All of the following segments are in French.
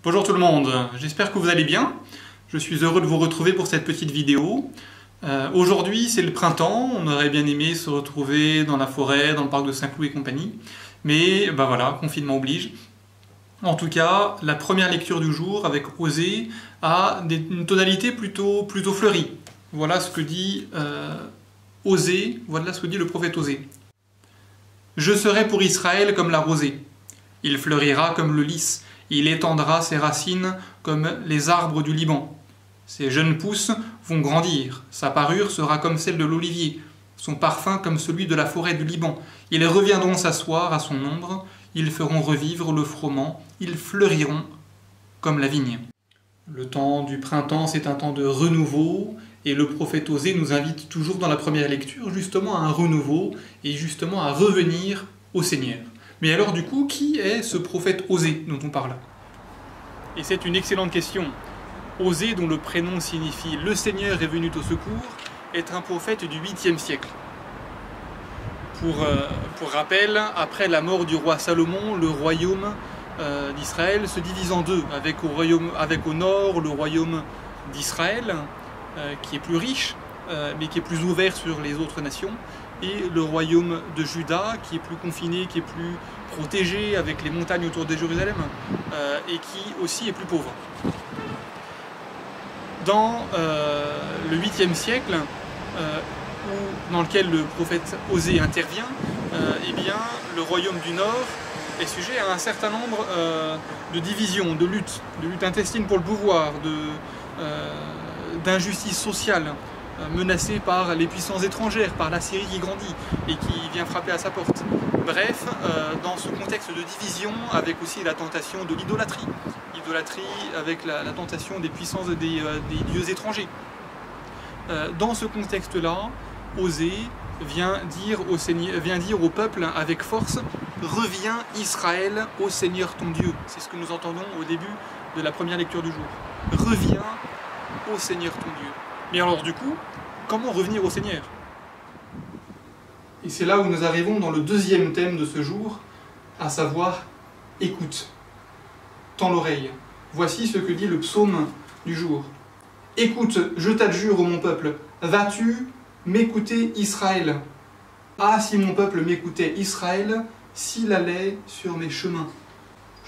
Bonjour tout le monde, j'espère que vous allez bien. Je suis heureux de vous retrouver pour cette petite vidéo. Aujourd'hui c'est le printemps, on aurait bien aimé se retrouver dans la forêt, dans le parc de Saint-Cloud et compagnie. Mais voilà, confinement oblige. En tout cas, la première lecture du jour avec Osée a une tonalité plutôt fleurie. Voilà ce que dit Osée, voilà ce que dit le prophète Osée. Je serai pour Israël comme la rosée. Il fleurira comme le lys, il étendra ses racines comme les arbres du Liban. Ses jeunes pousses vont grandir, sa parure sera comme celle de l'olivier, son parfum comme celui de la forêt du Liban. Ils reviendront s'asseoir à son ombre, ils feront revivre le froment, ils fleuriront comme la vigne. Le temps du printemps, c'est un temps de renouveau, et le prophète Osée nous invite toujours dans la première lecture justement à un renouveau, et justement à revenir au Seigneur. Mais alors du coup, qui est ce prophète Osée dont on parle? Et c'est une excellente question. Osée, dont le prénom signifie « Le Seigneur est venu au secours », est un prophète du 8e siècle. Pour rappel, après la mort du roi Salomon, le royaume d'Israël se divise en deux, avec au nord le royaume d'Israël, qui est plus riche, mais qui est plus ouvert sur les autres nations, et le royaume de Juda, qui est plus confiné, qui est plus protégé, avec les montagnes autour de Jérusalem, et qui aussi est plus pauvre. Dans le 8e siècle, dans lequel le prophète Osée intervient, eh bien, le royaume du Nord est sujet à un certain nombre de divisions, de luttes intestines pour le pouvoir, d'injustices sociales, menacé par les puissances étrangères, par la Syrie qui grandit et qui vient frapper à sa porte. Bref, dans ce contexte de division, avec aussi la tentation de l'idolâtrie, avec la tentation des puissances des dieux étrangers. Dans ce contexte-là, Osée vient dire au peuple avec force « Reviens Israël au Seigneur ton Dieu ». C'est ce que nous entendons au début de la première lecture du jour. « Reviens au Seigneur ton Dieu ». Mais alors du coup, comment revenir au Seigneur? Et c'est là où nous arrivons dans le deuxième thème de ce jour, à savoir « Écoute, tends l'oreille ». Voici ce que dit le psaume du jour. « Écoute, je t'adjure, ô mon peuple, vas-tu m'écouter Israël? Ah, si mon peuple m'écoutait Israël, s'il allait sur mes chemins.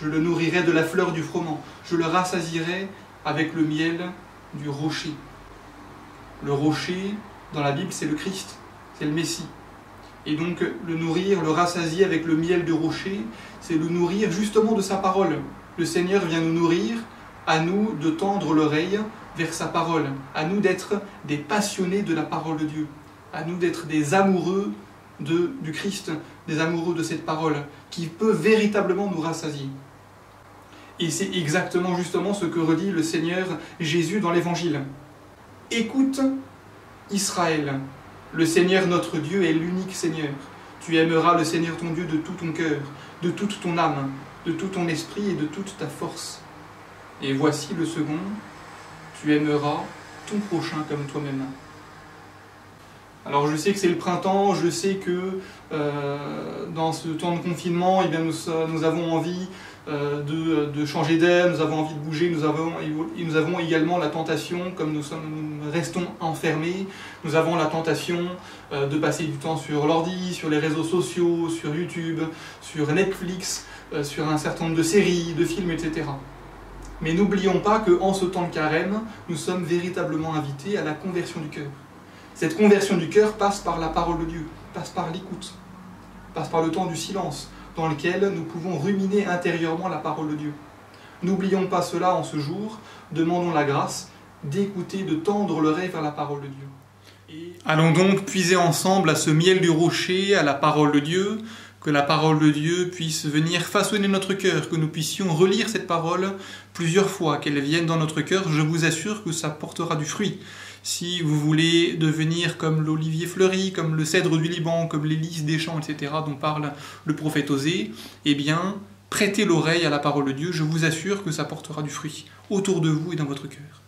Je le nourrirais de la fleur du froment, je le rassasierais avec le miel du rocher. » Le rocher, dans la Bible, c'est le Christ, c'est le Messie. Et donc, le nourrir, le rassasier avec le miel du rocher, c'est le nourrir justement de sa parole. Le Seigneur vient nous nourrir, à nous de tendre l'oreille vers sa parole, à nous d'être des passionnés de la parole de Dieu, à nous d'être des amoureux du Christ, des amoureux de cette parole, qui peut véritablement nous rassasier. Et c'est exactement justement ce que redit le Seigneur Jésus dans l'Évangile. Écoute Israël, le Seigneur notre Dieu est l'unique Seigneur. Tu aimeras le Seigneur ton Dieu de tout ton cœur, de toute ton âme, de tout ton esprit et de toute ta force. Et voici le second, tu aimeras ton prochain comme toi-même. Alors je sais que c'est le printemps, je sais que dans ce temps de confinement, eh bien, nous avons envie de changer d'air, nous avons envie de bouger, nous avons également la tentation, comme nous restons enfermés, nous avons la tentation de passer du temps sur l'ordi, sur les réseaux sociaux, sur YouTube, sur Netflix, sur un certain nombre de séries, de films, etc. Mais n'oublions pas qu'en ce temps de carême, nous sommes véritablement invités à la conversion du cœur. Cette conversion du cœur passe par la parole de Dieu, passe par l'écoute, passe par le temps du silence, dans lequel nous pouvons ruminer intérieurement la parole de Dieu. N'oublions pas cela en ce jour, demandons la grâce d'écouter, de tendre l'oreille vers la parole de Dieu. Allons donc puiser ensemble à ce miel du rocher, à la parole de Dieu, que la parole de Dieu puisse venir façonner notre cœur, que nous puissions relire cette parole plusieurs fois, qu'elle vienne dans notre cœur. Je vous assure que ça portera du fruit. Si vous voulez devenir comme l'olivier fleuri, comme le cèdre du Liban, comme les lys des champs, etc., dont parle le prophète Osée, eh bien, prêtez l'oreille à la parole de Dieu, je vous assure que ça portera du fruit, autour de vous et dans votre cœur.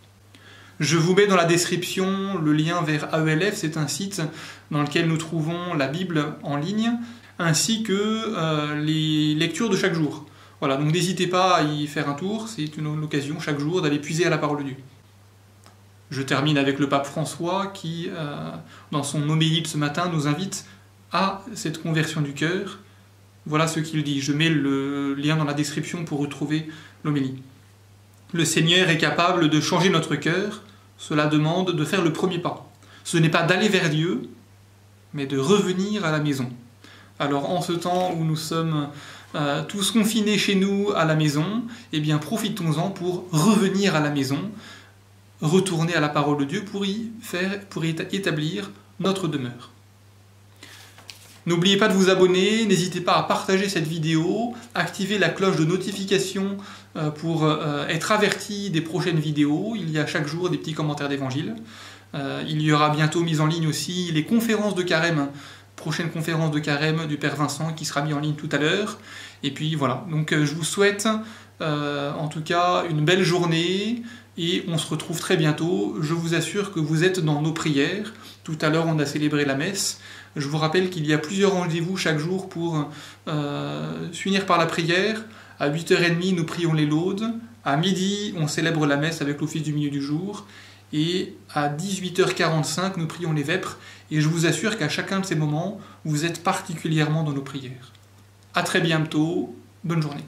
Je vous mets dans la description le lien vers AELF, c'est un site dans lequel nous trouvons la Bible en ligne, ainsi que les lectures de chaque jour. Voilà, donc n'hésitez pas à y faire un tour, c'est une occasion chaque jour d'aller puiser à la parole de Dieu. Je termine avec le pape François qui, dans son homélie de ce matin, nous invite à cette conversion du cœur. Voilà ce qu'il dit. Je mets le lien dans la description pour retrouver l'homélie. Le Seigneur est capable de changer notre cœur. Cela demande de faire le premier pas. Ce n'est pas d'aller vers Dieu, mais de revenir à la maison. Alors en ce temps où nous sommes tous confinés chez nous à la maison, eh bien profitons-en pour revenir à la maison, retourner à la parole de Dieu pour y établir notre demeure. N'oubliez pas de vous abonner, n'hésitez pas à partager cette vidéo, activer la cloche de notification pour être averti des prochaines vidéos. Il y a chaque jour des petits commentaires d'évangile. Il y aura bientôt mis en ligne aussi les conférences de carême, prochaine conférence de carême du Père Vincent qui sera mise en ligne tout à l'heure. Et puis voilà, donc je vous souhaite en tout cas une belle journée et on se retrouve très bientôt. Je vous assure que vous êtes dans nos prières. Tout à l'heure on a célébré la messe. Je vous rappelle qu'il y a plusieurs rendez-vous chaque jour pour s'unir par la prière. À 8h30 nous prions les laudes. À midi on célèbre la messe avec l'office du milieu du jour. Et à 18h45 nous prions les vêpres. Et je vous assure qu'à chacun de ces moments, vous êtes particulièrement dans nos prières. À très bientôt, bonne journée.